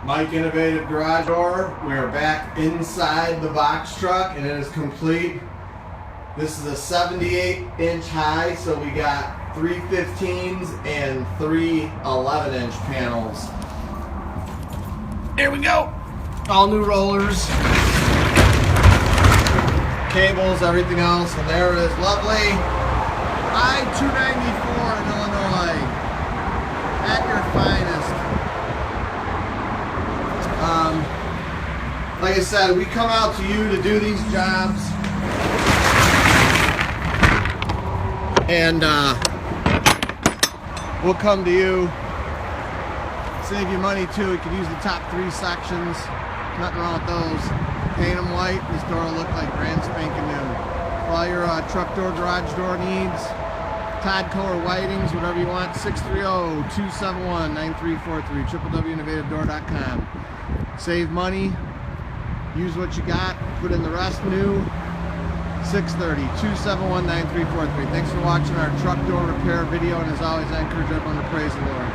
Mike Innovative Garage Door. We are back inside the box truck and it is complete. This is a 78-inch high, so we got 3 15s and 3 11-inch panels. Here we go. All new rollers, cables, everything else, and there it is. Lovely I-294 in Illinois. At your finest. Like I said, we come out to you to do these jobs, and we'll come to you, save you money too. You could use the top 3 sections, nothing wrong with those. Paint them white, this door will look like brand spanking new. For all your truck door, garage door needs, Todd Color Whitings, whatever you want, 630-271-9343, www.innovativedoor.com. Save money, use what you got, put in the rest new, 630-271-9343. Thanks for watching our truck door repair video, and as always, I encourage everyone to praise the Lord.